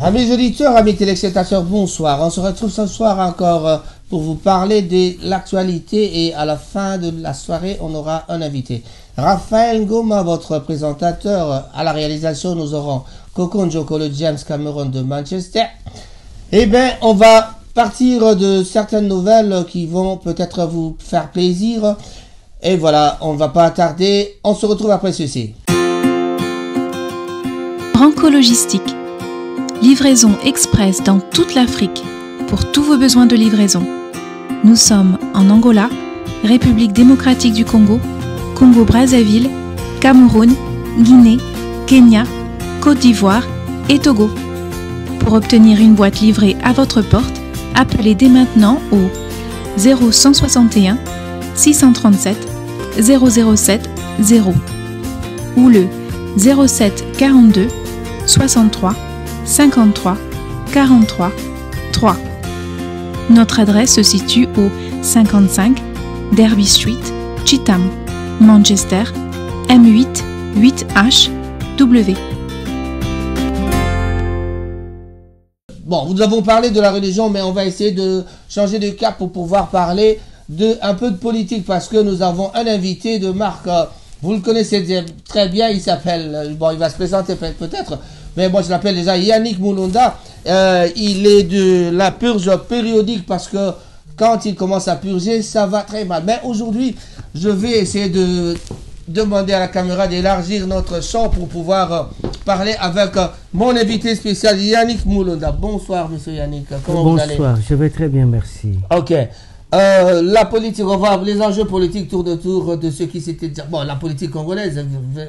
Amis auditeurs, amis téléspectateurs, bonsoir. On se retrouve ce soir encore pour vous parler de l'actualité et à la fin de la soirée, on aura un invité. Raphaël Ngoma, votre présentateur. À la réalisation, nous aurons Coco Njokolo James Cameron de Manchester. Eh bien, on va partir de certaines nouvelles qui vont peut-être vous faire plaisir. Et voilà, on ne va pas attarder. On se retrouve après ceci. Branco Logistique. Livraison express dans toute l'Afrique pour tous vos besoins de livraison. Nous sommes en Angola, République démocratique du Congo, Congo-Brazzaville, Cameroun, Guinée, Kenya, Côte d'Ivoire et Togo. Pour obtenir une boîte livrée à votre porte, appelez dès maintenant au 0161 637 007 0 ou le 07 42 63 53 43 3. Notre adresse se situe au 55 Derby Street, Cheetham, Manchester, M8 8HW. Bon, nous avons parlé de la religion, mais on va essayer de changer de cap pour pouvoir parler un peu de politique, parce que nous avons un invité de marque, vous le connaissez très bien, il s'appelle, bon, il va se présenter peut-être, mais moi je l'appelle déjà Yannick Moulonda. Il est de la purge périodique, parce que quand il commence à purger, ça va très mal. Mais aujourd'hui, je vais essayer de demander à la caméra d'élargir notre champ pour pouvoir parler avec mon invité spécial, Yannick Moulonda. Bonsoir, monsieur Yannick. Comment vous allez? Bonsoir, je vais très bien, merci. Ok. La politique, on va, les enjeux politiques tournent autour de ce qui s'était dit. Bon, la politique congolaise,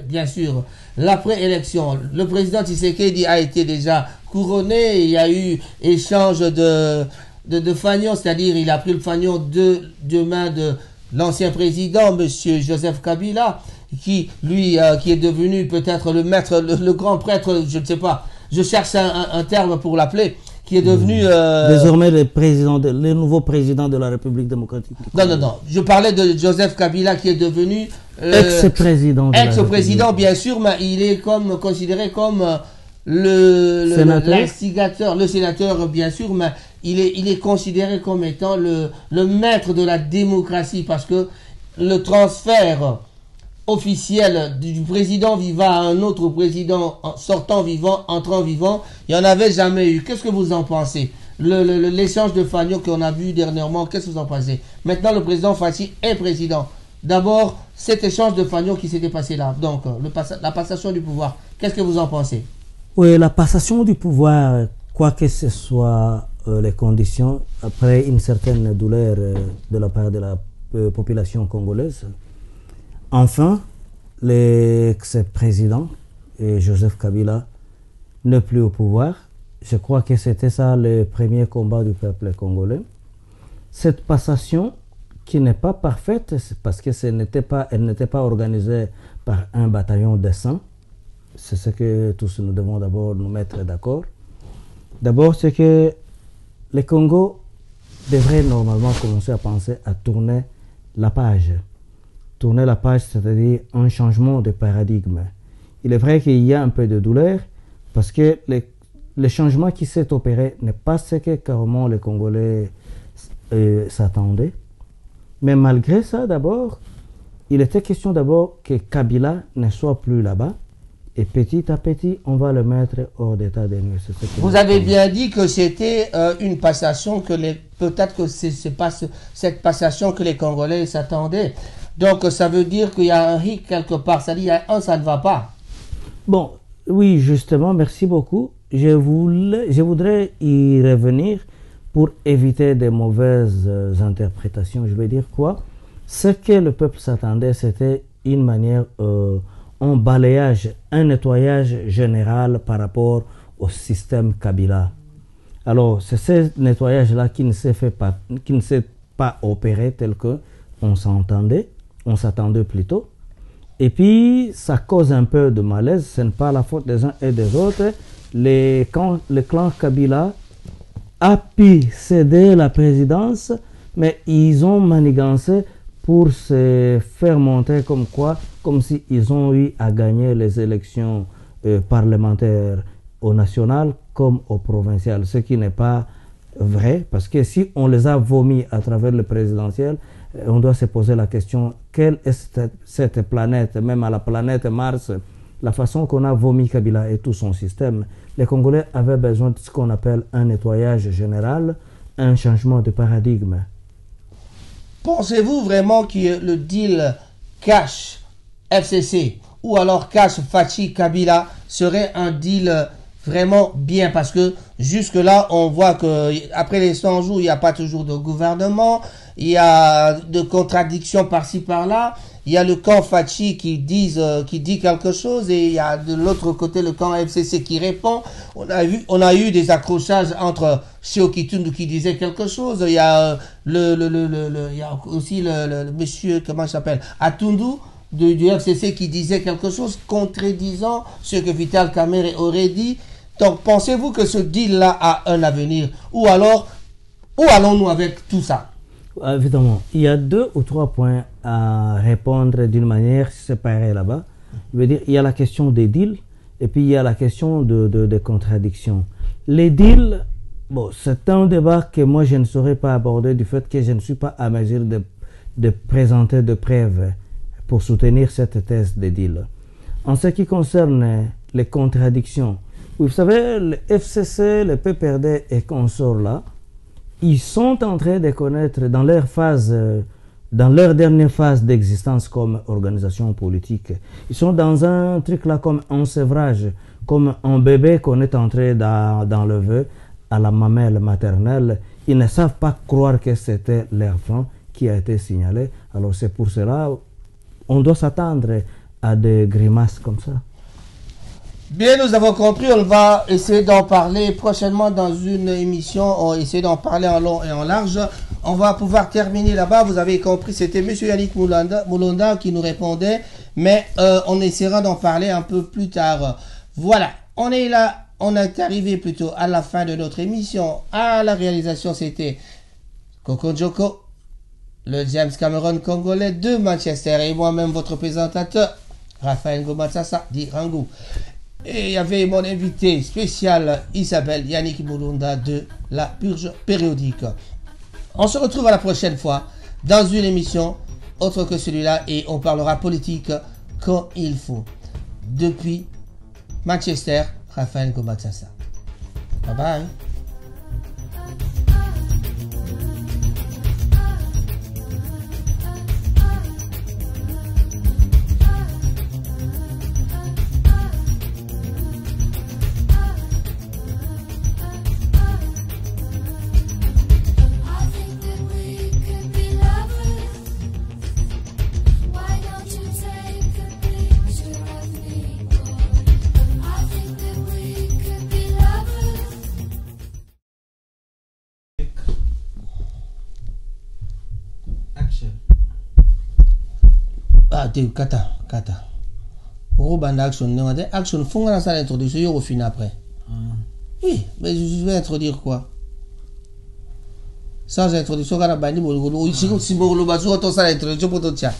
bien sûr. L'après-élection, le président Tshisekedi a été déjà couronné. Il y a eu échange de fanions, c'est-à-dire il a pris le fanion de main de l'ancien président, monsieur Joseph Kabila, qui, lui, qui est devenu peut-être le maître, le grand prêtre, je ne sais pas, je cherche un terme pour l'appeler, qui est devenu... Désormais le nouveau président de la République démocratique. Non, je parlais de Joseph Kabila, qui est devenu... ex-président. Ex-président, bien sûr, mais il est considéré comme l'instigateur, le sénateur, bien sûr, mais il est considéré comme étant le maître de la démocratie, parce que le transfert officiel du président vivant à un autre président sortant vivant, entrant vivant, il n'y en avait jamais eu. Qu'est-ce que vous en pensez? L'échange de fanions qu'on a vu dernièrement, qu'est-ce que vous en pensez? Maintenant, le président Fassi est président. D'abord, cet échange de fanions qui s'était passé là, donc la passation du pouvoir, qu'est-ce que vous en pensez? Oui, la passation du pouvoir, quoi que ce soit les conditions, après une certaine douleur de la part de la population congolaise, enfin, l'ex-président Joseph Kabila n'est plus au pouvoir. Je crois que c'était ça le premier combat du peuple congolais. Cette passation, qui n'est pas parfaite, parce que elle n'était pas organisée par un bataillon de 100. C'est ce que tous nous devons d'abord nous mettre d'accord. D'abord, c'est que le Congo devrait normalement commencer à penser à tourner la page. Tourner la page, c'est-à-dire un changement de paradigme. Il est vrai qu'il y a un peu de douleur, parce que le changement qui s'est opéré n'est pas ce que carrément les Congolais s'attendaient. Mais malgré ça, d'abord, il était question d'abord que Kabila ne soit plus là-bas. Et petit à petit, on va le mettre hors d'état de nuire. Vous avez bien dit que c'était une passation que peut-être que c'est pas cette passation que les Congolais s'attendaient. Donc ça veut dire qu'il y a un hic quelque part. Ça dit ça ne va pas. Bon, oui, justement, merci beaucoup. Je voudrais y revenir pour éviter de mauvaises interprétations. Je vais dire quoi? Ce que le peuple s'attendait, c'était une manière... un balayage, un nettoyage général par rapport au système Kabila. Alors, c'est ce nettoyage-là qui ne s'est pas opéré tel que on s'attendait plutôt. Et puis, ça cause un peu de malaise. Ce n'est pas la faute des uns et des autres. Le clan Kabila a pu céder la présidence, mais ils ont manigancé pour se faire montrer comme s'ils ont eu à gagner les élections parlementaires au national comme au provincial, ce qui n'est pas vrai, parce que si on les a vomis à travers le présidentiel, on doit se poser la question, quelle est cette planète, même à la planète Mars, la façon qu'on a vomi Kabila et tout son système. Les Congolais avaient besoin de ce qu'on appelle un nettoyage général, un changement de paradigme. Pensez-vous vraiment que le deal cash FCC ou alors cash Fachi Kabila serait un deal vraiment bien, parce que jusque-là, on voit que après les 100 jours, il n'y a pas toujours de gouvernement, il y a de contradictions par-ci par-là, il y a le camp Fachi qui dit quelque chose et il y a de l'autre côté le camp FCC qui répond. On a eu des accrochages entre Seo Kitundu qui disait quelque chose, il y a il y a aussi le monsieur, comment il s'appelle, Atundu du FCC qui disait quelque chose contredisant ce que Vital Kamerhe aurait dit. Donc, pensez-vous que ce deal-là a un avenir? Ou alors, où allons-nous avec tout ça? Évidemment, il y a 2 ou 3 points à répondre d'une manière séparée là-bas. Je veux dire, il y a la question des deals et puis il y a la question de contradictions. Les deals, bon, c'est un débat que moi je ne saurais pas aborder du fait que je ne suis pas à mesure de présenter de preuves pour soutenir cette thèse des deals. En ce qui concerne les contradictions, vous savez, le FCC, le PPRD et consorts là, ils sont en train de connaître dans leur phase, dans leur dernière phase d'existence comme organisation politique, ils sont dans un truc là comme un sevrage, comme un bébé qu'on est en train d'enlever à la mamelle maternelle. Ils ne savent pas croire que c'était l'enfant qui a été signalé. Alors c'est pour cela on doit s'attendre à des grimaces comme ça. Bien, nous avons compris, on va essayer d'en parler prochainement dans une émission, on va essayer d'en parler en long et en large. On va pouvoir terminer là-bas, vous avez compris, c'était M. Yannick Moulonda qui nous répondait, mais on essaiera d'en parler un peu plus tard. Voilà, on est là, on est arrivé plutôt à la fin de notre émission. À la réalisation, c'était Coco Joko, le James Cameron congolais de Manchester, et moi-même votre présentateur, Raphaël Ngomatsasa, dit Rangou. Et il y avait mon invité spécial, Isabelle Yannick Moulonda de la Purge Périodique. On se retrouve à la prochaine fois dans une émission autre que celui-là et on parlera politique comme il faut. Depuis Manchester, Raphaël Ngomatsasa. Bye bye. Kata. Robanda action font dans sa introduction au fin après. Oui, mais je vais introduire quoi? Sans introduction, quand on a banni mon si mon le bateau, on s'en introduction pour tout ça.